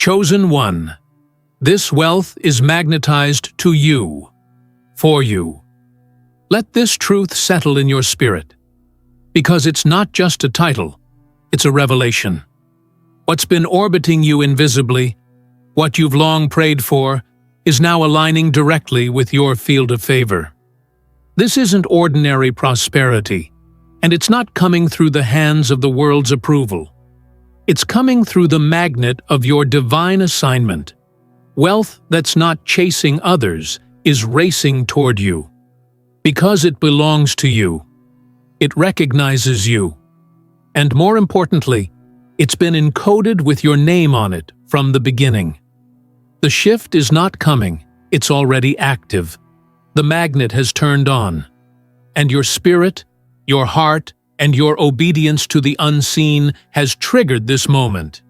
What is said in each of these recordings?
Chosen one. This wealth is magnetized to you, for you. Let this truth settle in your spirit, because it's not just a title, it's a revelation. What's been orbiting you invisibly, what you've long prayed for, is now aligning directly with your field of favor. This isn't ordinary prosperity, and it's not coming through the hands of the world's approval. It's coming through the magnet of your divine assignment. Wealth that's not chasing others is racing toward you. Because it belongs to you. It recognizes you. And more importantly, it's been encoded with your name on it from the beginning. The shift is not coming, it's already active. The magnet has turned on. And your spirit, your heart, and your obedience to the unseen has triggered this moment.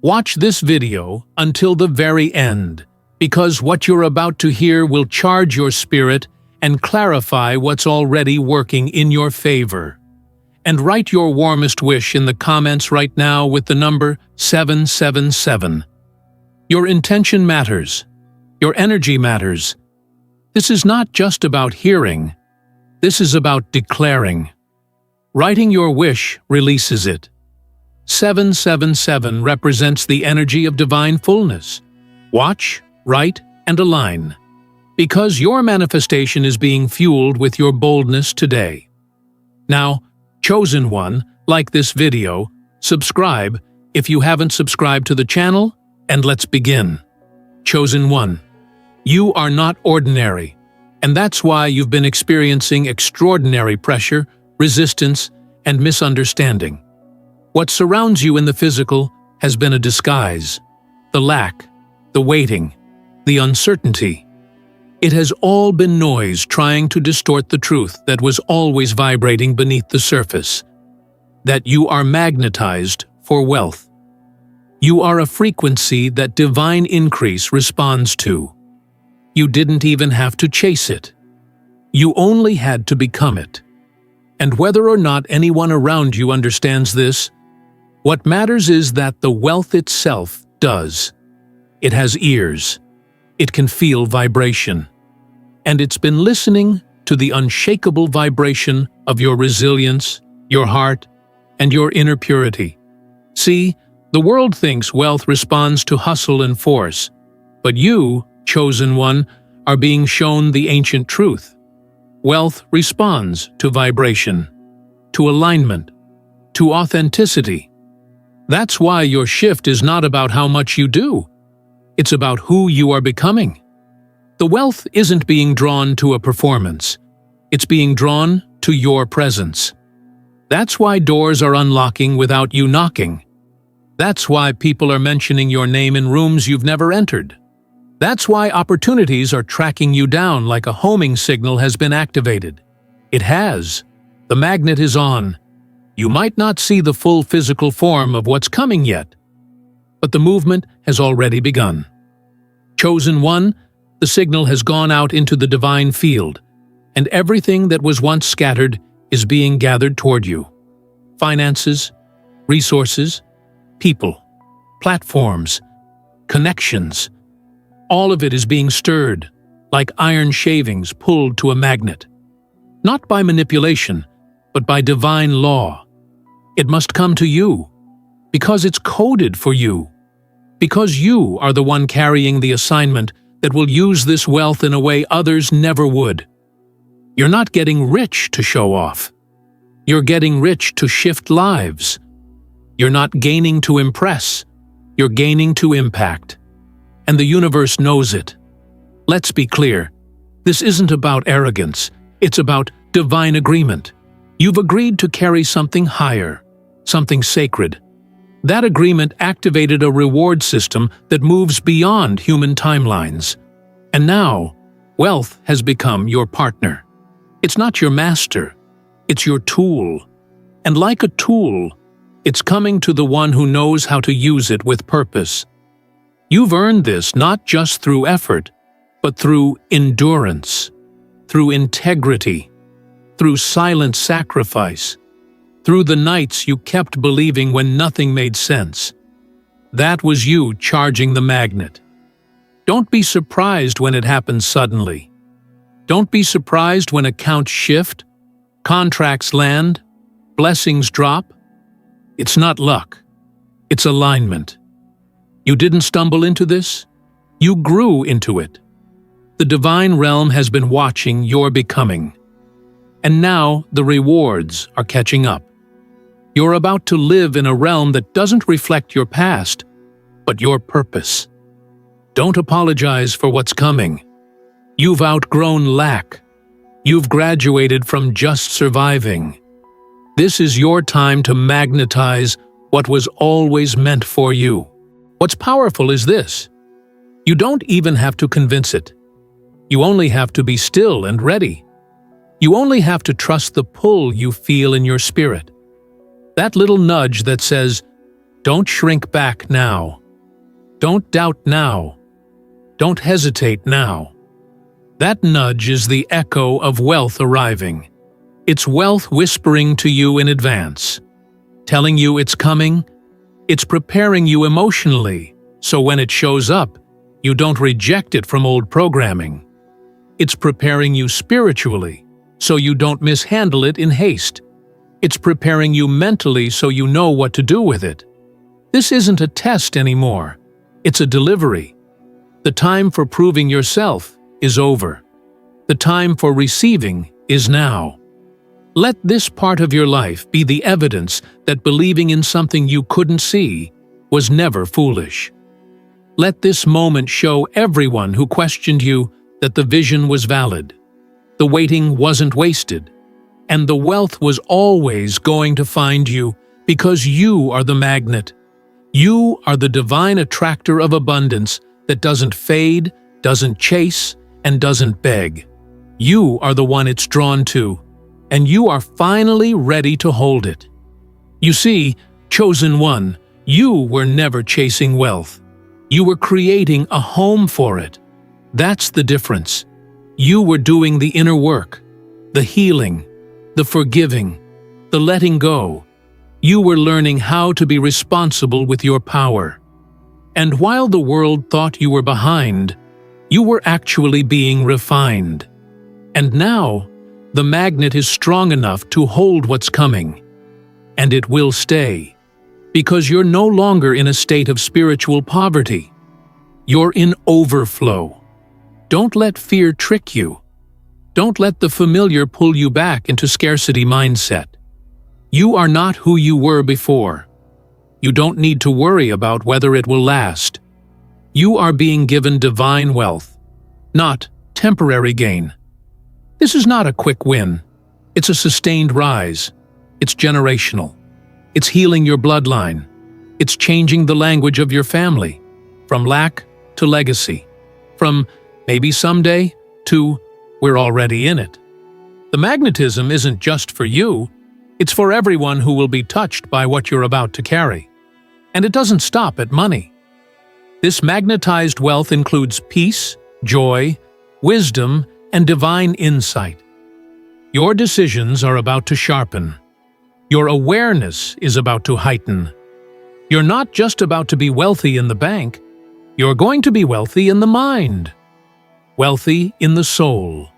Watch this video until the very end, because what you're about to hear will charge your spirit and clarify what's already working in your favor. And write your warmest wish in the comments right now with the number 777. Your intention matters. Your energy matters. This is not just about hearing. This is about declaring. Writing your wish releases it. 777 represents the energy of divine fullness. Watch, write, and align. Because your manifestation is being fueled with your boldness today. Now, chosen one, like this video, subscribe if you haven't subscribed to the channel, and let's begin. Chosen one. You are not ordinary, and that's why you've been experiencing extraordinary pressure, resistance, and misunderstanding. What surrounds you in the physical has been a disguise. The lack, the waiting, the uncertainty. It has all been noise trying to distort the truth that was always vibrating beneath the surface. That you are magnetized for wealth. You are a frequency that divine increase responds to. You didn't even have to chase it. You only had to become it. And whether or not anyone around you understands this, what matters is that the wealth itself does. It has ears. It can feel vibration. And it's been listening to the unshakable vibration of your resilience, your heart, and your inner purity. See, the world thinks wealth responds to hustle and force, but you, chosen one, are being shown the ancient truth. Wealth responds to vibration, to alignment, to authenticity. That's why your shift is not about how much you do. It's about who you are becoming. The wealth isn't being drawn to a performance. It's being drawn to your presence. That's why doors are unlocking without you knocking. That's why people are mentioning your name in rooms you've never entered. That's why opportunities are tracking you down like a homing signal has been activated. It has. The magnet is on. You might not see the full physical form of what's coming yet, but the movement has already begun. Chosen one, the signal has gone out into the divine field, and everything that was once scattered is being gathered toward you. Finances, resources, people, platforms, connections. All of it is being stirred, like iron shavings pulled to a magnet. Not by manipulation, but by divine law. It must come to you, because it's coded for you. Because you are the one carrying the assignment that will use this wealth in a way others never would. You're not getting rich to show off. You're getting rich to shift lives. You're not gaining to impress. You're gaining to impact. And the universe knows it. Let's be clear. This isn't about arrogance. It's about divine agreement. You've agreed to carry something higher, something sacred. That agreement activated a reward system that moves beyond human timelines. And now, wealth has become your partner. It's not your master. It's your tool. And like a tool, it's coming to the one who knows how to use it with purpose. You've earned this not just through effort, but through endurance, through integrity, through silent sacrifice, through the nights you kept believing when nothing made sense. That was you charging the magnet. Don't be surprised when it happens suddenly. Don't be surprised when accounts shift, contracts land, blessings drop. It's not luck. It's alignment. You didn't stumble into this. You grew into it. The divine realm has been watching your becoming. And now the rewards are catching up. You're about to live in a realm that doesn't reflect your past, but your purpose. Don't apologize for what's coming. You've outgrown lack. You've graduated from just surviving. This is your time to magnetize what was always meant for you. What's powerful is this. You don't even have to convince it. You only have to be still and ready. You only have to trust the pull you feel in your spirit. That little nudge that says, don't shrink back now. Don't doubt now. Don't hesitate now. That nudge is the echo of wealth arriving. It's wealth whispering to you in advance, telling you it's coming. It's preparing you emotionally, so when it shows up, you don't reject it from old programming. It's preparing you spiritually, so you don't mishandle it in haste. It's preparing you mentally so you know what to do with it. This isn't a test anymore. It's a delivery. The time for proving yourself is over. The time for receiving is now. Let this part of your life be the evidence that believing in something you couldn't see was never foolish. Let this moment show everyone who questioned you that the vision was valid, the waiting wasn't wasted, and the wealth was always going to find you because you are the magnet. You are the divine attractor of abundance that doesn't fade, doesn't chase, and doesn't beg. You are the one it's drawn to, and you are finally ready to hold it. You see, chosen one, you were never chasing wealth. You were creating a home for it. That's the difference. You were doing the inner work, the healing, the forgiving, the letting go. You were learning how to be responsible with your power. And while the world thought you were behind, you were actually being refined. And now, the magnet is strong enough to hold what's coming. And it will stay. Because you're no longer in a state of spiritual poverty. You're in overflow. Don't let fear trick you. Don't let the familiar pull you back into scarcity mindset. You are not who you were before. You don't need to worry about whether it will last. You are being given divine wealth, not temporary gain. This is not a quick win. It's a sustained rise. It's generational. It's healing your bloodline. It's changing the language of your family, from lack to legacy, from maybe someday to we're already in it. The magnetism isn't just for you, it's for everyone who will be touched by what you're about to carry. And it doesn't stop at money. This magnetized wealth includes peace, joy, wisdom, and divine insight. Your decisions are about to sharpen. Your awareness is about to heighten. You're not just about to be wealthy in the bank, you're going to be wealthy in the mind, wealthy in the soul,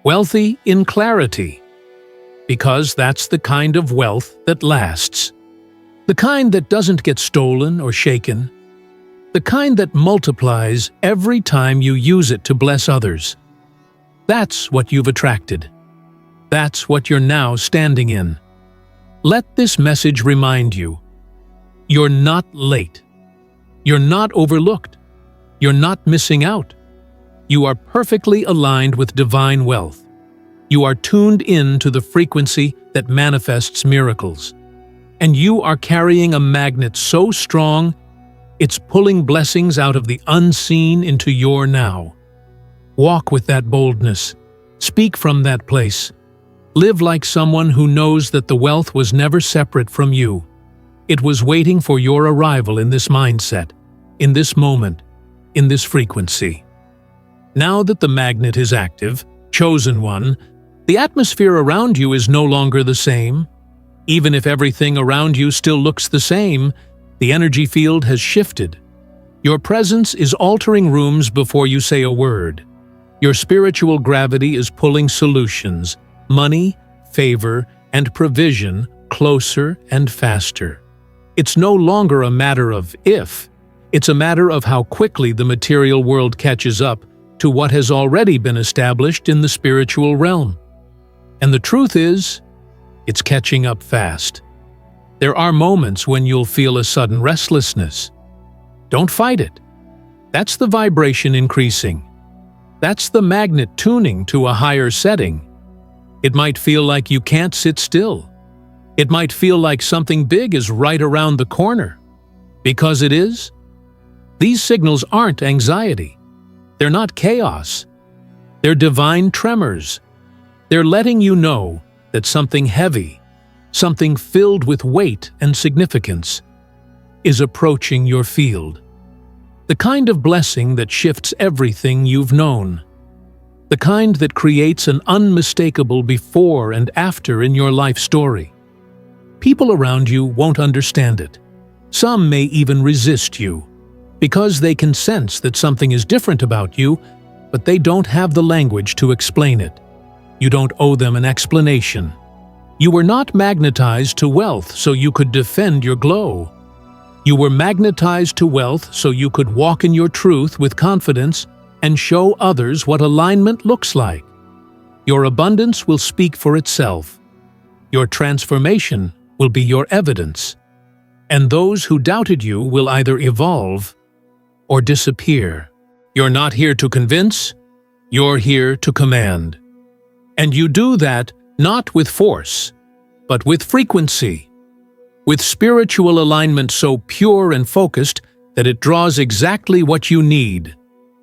wealthy in clarity, because that's the kind of wealth that lasts, the kind that doesn't get stolen or shaken, the kind that multiplies every time you use it to bless others. That's what you've attracted. That's what you're now standing in. Let this message remind you, you're not late. You're not overlooked. You're not missing out. You are perfectly aligned with divine wealth. You are tuned in to the frequency that manifests miracles. And you are carrying a magnet so strong, it's pulling blessings out of the unseen into your now. Walk with that boldness. Speak from that place. Live like someone who knows that the wealth was never separate from you. It was waiting for your arrival in this mindset, in this moment, in this frequency. Now that the magnet is active, chosen one, the atmosphere around you is no longer the same. Even if everything around you still looks the same, The energy field has shifted. Your presence is altering rooms before you say a word. Your spiritual gravity is pulling solutions, money, favor, and provision closer and faster. It's no longer a matter of if, it's a matter of how quickly the material world catches up to what has already been established in the spiritual realm. And the truth is, it's catching up fast. There are moments when you'll feel a sudden restlessness. Don't fight it. That's the vibration increasing. That's the magnet tuning to a higher setting. It might feel like you can't sit still. It might feel like something big is right around the corner. Because it is. These signals aren't anxiety. They're not chaos. They're divine tremors. They're letting you know that something heavy, something filled with weight and significance, is approaching your field. The kind of blessing that shifts everything you've known. The kind that creates an unmistakable before and after in your life story. People around you won't understand it. Some may even resist you, because they can sense that something is different about you, but they don't have the language to explain it. You don't owe them an explanation. You were not magnetized to wealth so you could defend your glow. You were magnetized to wealth so you could walk in your truth with confidence and show others what alignment looks like. Your abundance will speak for itself. Your transformation will be your evidence. And those who doubted you will either evolve or disappear. You're not here to convince, you're here to command. And you do that not with force, but with frequency. With spiritual alignment so pure and focused that it draws exactly what you need,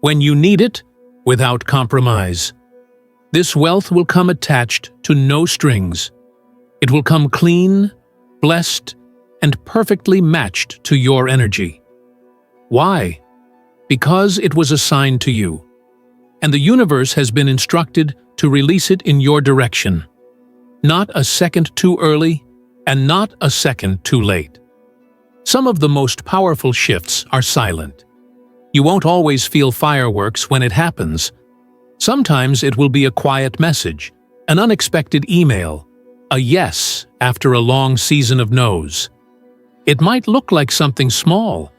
when you need it, without compromise. This wealth will come attached to no strings. It will come clean, blessed, and perfectly matched to your energy. Why? Because it was assigned to you, and the universe has been instructed to release it in your direction. Not a second too early, and not a second too late. Some of the most powerful shifts are silent. You won't always feel fireworks when it happens. Sometimes it will be a quiet message, an unexpected email, a yes after a long season of no's. It might look like something small,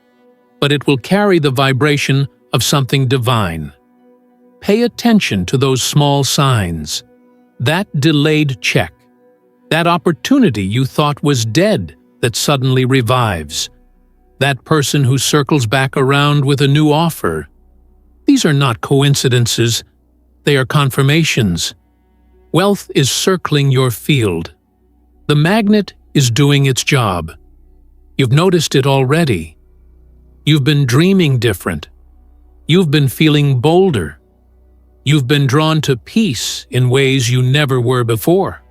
but it will carry the vibration of something divine. Pay attention to those small signs. That delayed check. That opportunity you thought was dead that suddenly revives. That person who circles back around with a new offer. These are not coincidences. They are confirmations. Wealth is circling your field. The magnet is doing its job. You've noticed it already. You've been dreaming different. You've been feeling bolder. You've been drawn to peace in ways you never were before.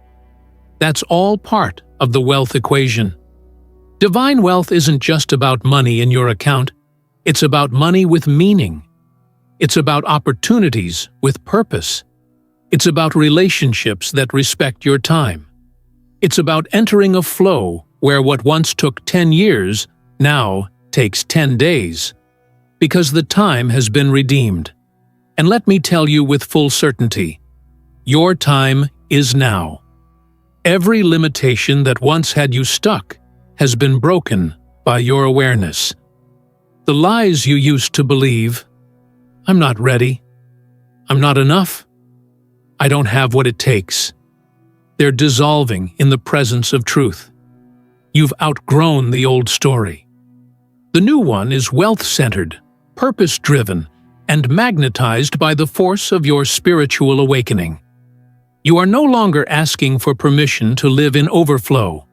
That's all part of the wealth equation. Divine wealth isn't just about money in your account. It's about money with meaning. It's about opportunities with purpose. It's about relationships that respect your time. It's about entering a flow where what once took 10 years now takes 10 days. Because the time has been redeemed. And let me tell you with full certainty, your time is now. Every limitation that once had you stuck has been broken by your awareness. The lies you used to believe, I'm not ready, I'm not enough, I don't have what it takes, they're dissolving in the presence of truth. You've outgrown the old story. The new one is wealth-centered, purpose-driven, and magnetized by the force of your spiritual awakening. You are no longer asking for permission to live in overflow.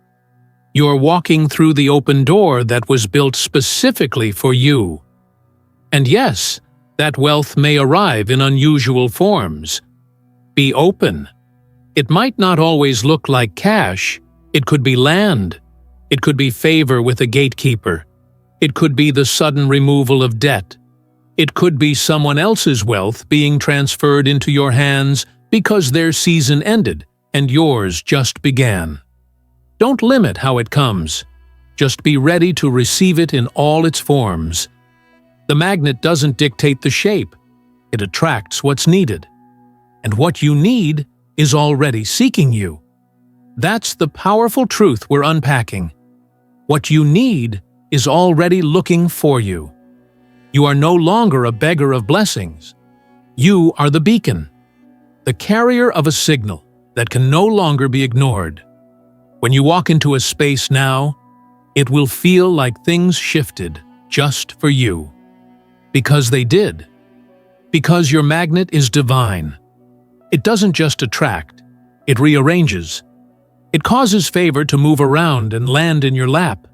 You're walking through the open door that was built specifically for you. And yes, that wealth may arrive in unusual forms. Be open. It might not always look like cash. It could be land. It could be favor with a gatekeeper. It could be the sudden removal of debt. It could be someone else's wealth being transferred into your hands because their season ended and yours just began. Don't limit how it comes. Just be ready to receive it in all its forms. The magnet doesn't dictate the shape. It attracts what's needed. And what you need is already seeking you. That's the powerful truth we're unpacking. What you need is already looking for you. You are no longer a beggar of blessings. You are the beacon, the carrier of a signal that can no longer be ignored. When you walk into a space now, it will feel like things shifted just for you. Because they did. Because your magnet is divine. It doesn't just attract, it rearranges. It causes favor to move around and land in your lap.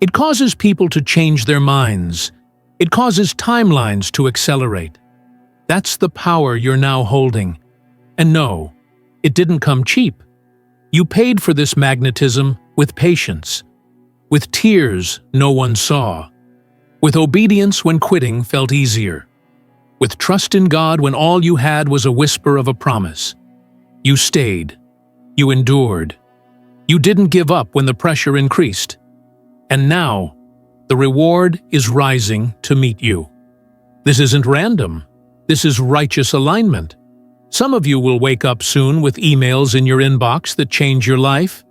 It causes people to change their minds. It causes timelines to accelerate. That's the power you're now holding. And no, it didn't come cheap. You paid for this magnetism with patience, with tears no one saw, with obedience when quitting felt easier, with trust in God when all you had was a whisper of a promise. You stayed. You endured. You didn't give up when the pressure increased. And now, the reward is rising to meet you. This isn't random. This is righteous alignment. Some of you will wake up soon with emails in your inbox that change your life.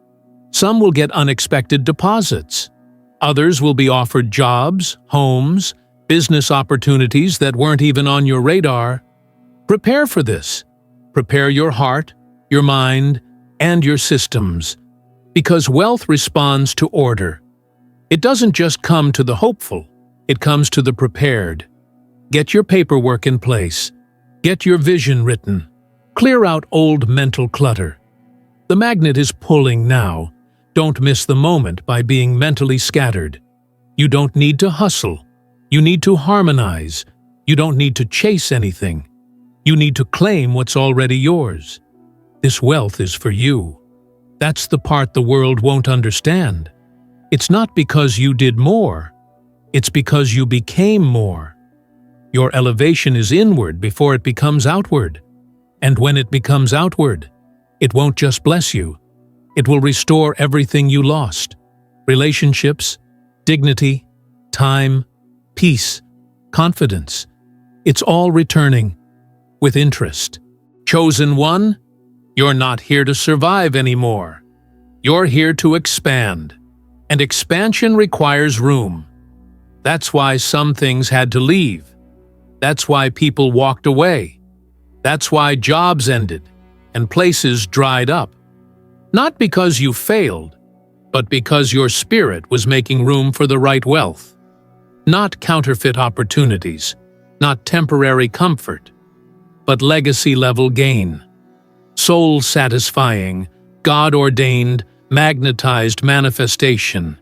Some will get unexpected deposits. Others will be offered jobs, homes, business opportunities that weren't even on your radar. Prepare for this. Prepare your heart, your mind, and your systems. Because wealth responds to order. It doesn't just come to the hopeful, it comes to the prepared. Get your paperwork in place. Get your vision written. Clear out old mental clutter. The magnet is pulling now. Don't miss the moment by being mentally scattered. You don't need to hustle. You need to harmonize. You don't need to chase anything. You need to claim what's already yours. This wealth is for you. That's the part the world won't understand. It's not because you did more. It's because you became more. Your elevation is inward before it becomes outward. And when it becomes outward, it won't just bless you. It will restore everything you lost. Relationships, dignity, time, peace, confidence. It's all returning with interest. Chosen one, you're not here to survive anymore. You're here to expand. And expansion requires room. That's why some things had to leave. That's why people walked away. That's why jobs ended and places dried up. Not because you failed, but because your spirit was making room for the right wealth. Not counterfeit opportunities, not temporary comfort, but legacy-level gain. Soul-satisfying, God-ordained, magnetized manifestation.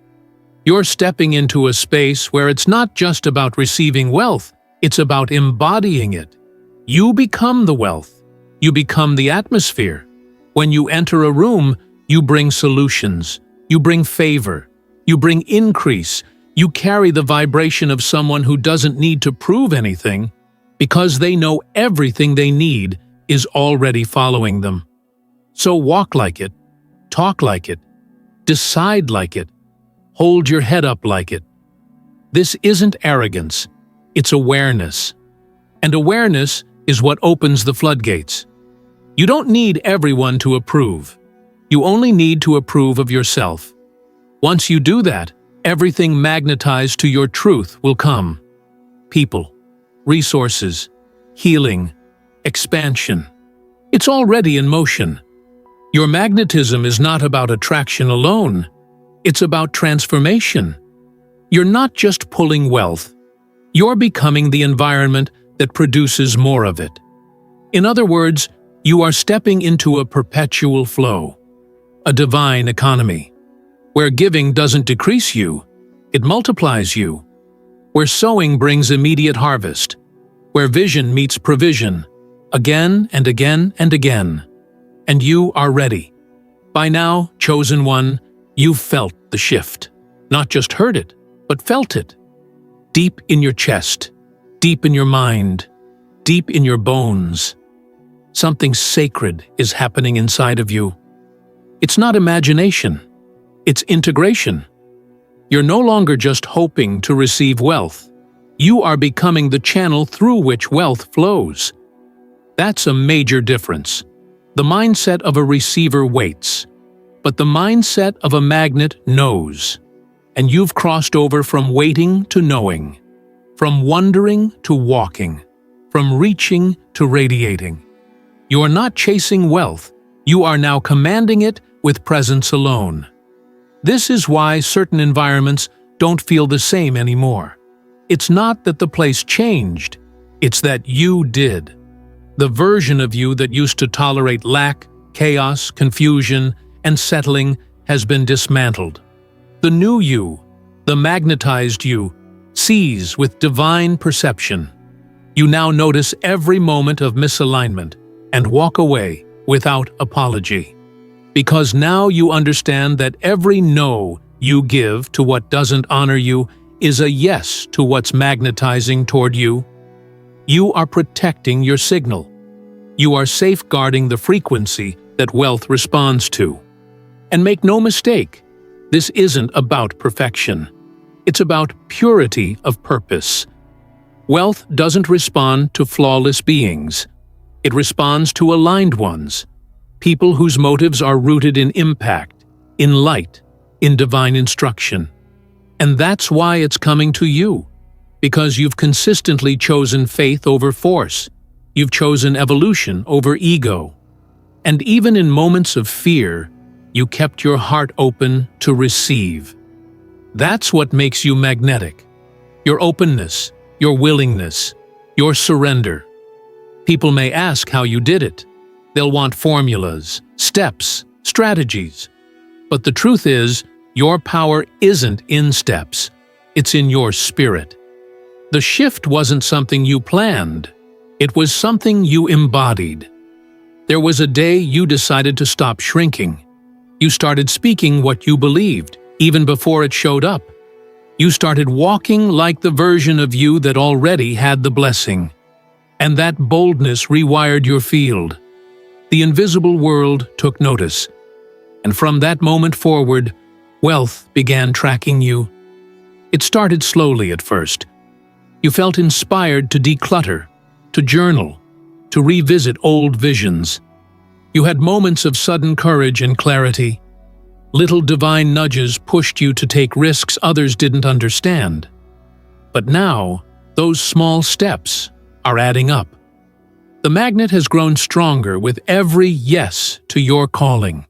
You're stepping into a space where it's not just about receiving wealth, it's about embodying it. You become the wealth. You become the atmosphere. When you enter a room, you bring solutions. You bring favor. You bring increase. You carry the vibration of someone who doesn't need to prove anything because they know everything they need is already following them. So walk like it. Talk like it. Decide like it. Hold your head up like it. This isn't arrogance. It's awareness. And awareness is what opens the floodgates. You don't need everyone to approve. You only need to approve of yourself. Once you do that, everything magnetized to your truth will come. People, resources, healing, expansion. It's already in motion. Your magnetism is not about attraction alone. It's about transformation. You're not just pulling wealth. You're becoming the environment that produces more of it. In other words, you are stepping into a perpetual flow, a divine economy, where giving doesn't decrease you, it multiplies you, where sowing brings immediate harvest, where vision meets provision, again and again and again. And you are ready. By now, chosen one, you've felt the shift. Not just heard it, but felt it. Deep in your chest, deep in your mind, deep in your bones. Something sacred is happening inside of you. It's not imagination. It's integration. You're no longer just hoping to receive wealth. You are becoming the channel through which wealth flows. That's a major difference. The mindset of a receiver waits, but the mindset of a magnet knows. And you've crossed over from waiting to knowing, from wondering to walking, from reaching to radiating. You are not chasing wealth, you are now commanding it with presence alone. This is why certain environments don't feel the same anymore. It's not that the place changed, it's that you did. The version of you that used to tolerate lack, chaos, confusion, and settling has been dismantled. The new you, the magnetized you, sees with divine perception. You now notice every moment of misalignment and walk away without apology. Because now you understand that every no you give to what doesn't honor you is a yes to what's magnetizing toward you. You are protecting your signal. You are safeguarding the frequency that wealth responds to. And make no mistake, this isn't about perfection. It's about purity of purpose. Wealth doesn't respond to flawless beings. It responds to aligned ones, people whose motives are rooted in impact, in light, in divine instruction. And that's why it's coming to you, because you've consistently chosen faith over force. You've chosen evolution over ego. And even in moments of fear, you kept your heart open to receive. That's what makes you magnetic. Your openness, your willingness, your surrender. People may ask how you did it. They'll want formulas, steps, strategies. But the truth is, your power isn't in steps. It's in your spirit. The shift wasn't something you planned. It was something you embodied. There was a day you decided to stop shrinking. You started speaking what you believed, even before it showed up. You started walking like the version of you that already had the blessing. And that boldness rewired your field. The invisible world took notice. And from that moment forward, wealth began tracking you. It started slowly at first. You felt inspired to declutter, to journal, to revisit old visions. You had moments of sudden courage and clarity. Little divine nudges pushed you to take risks others didn't understand. But now, those small steps are adding up. The magnet has grown stronger with every yes to your calling.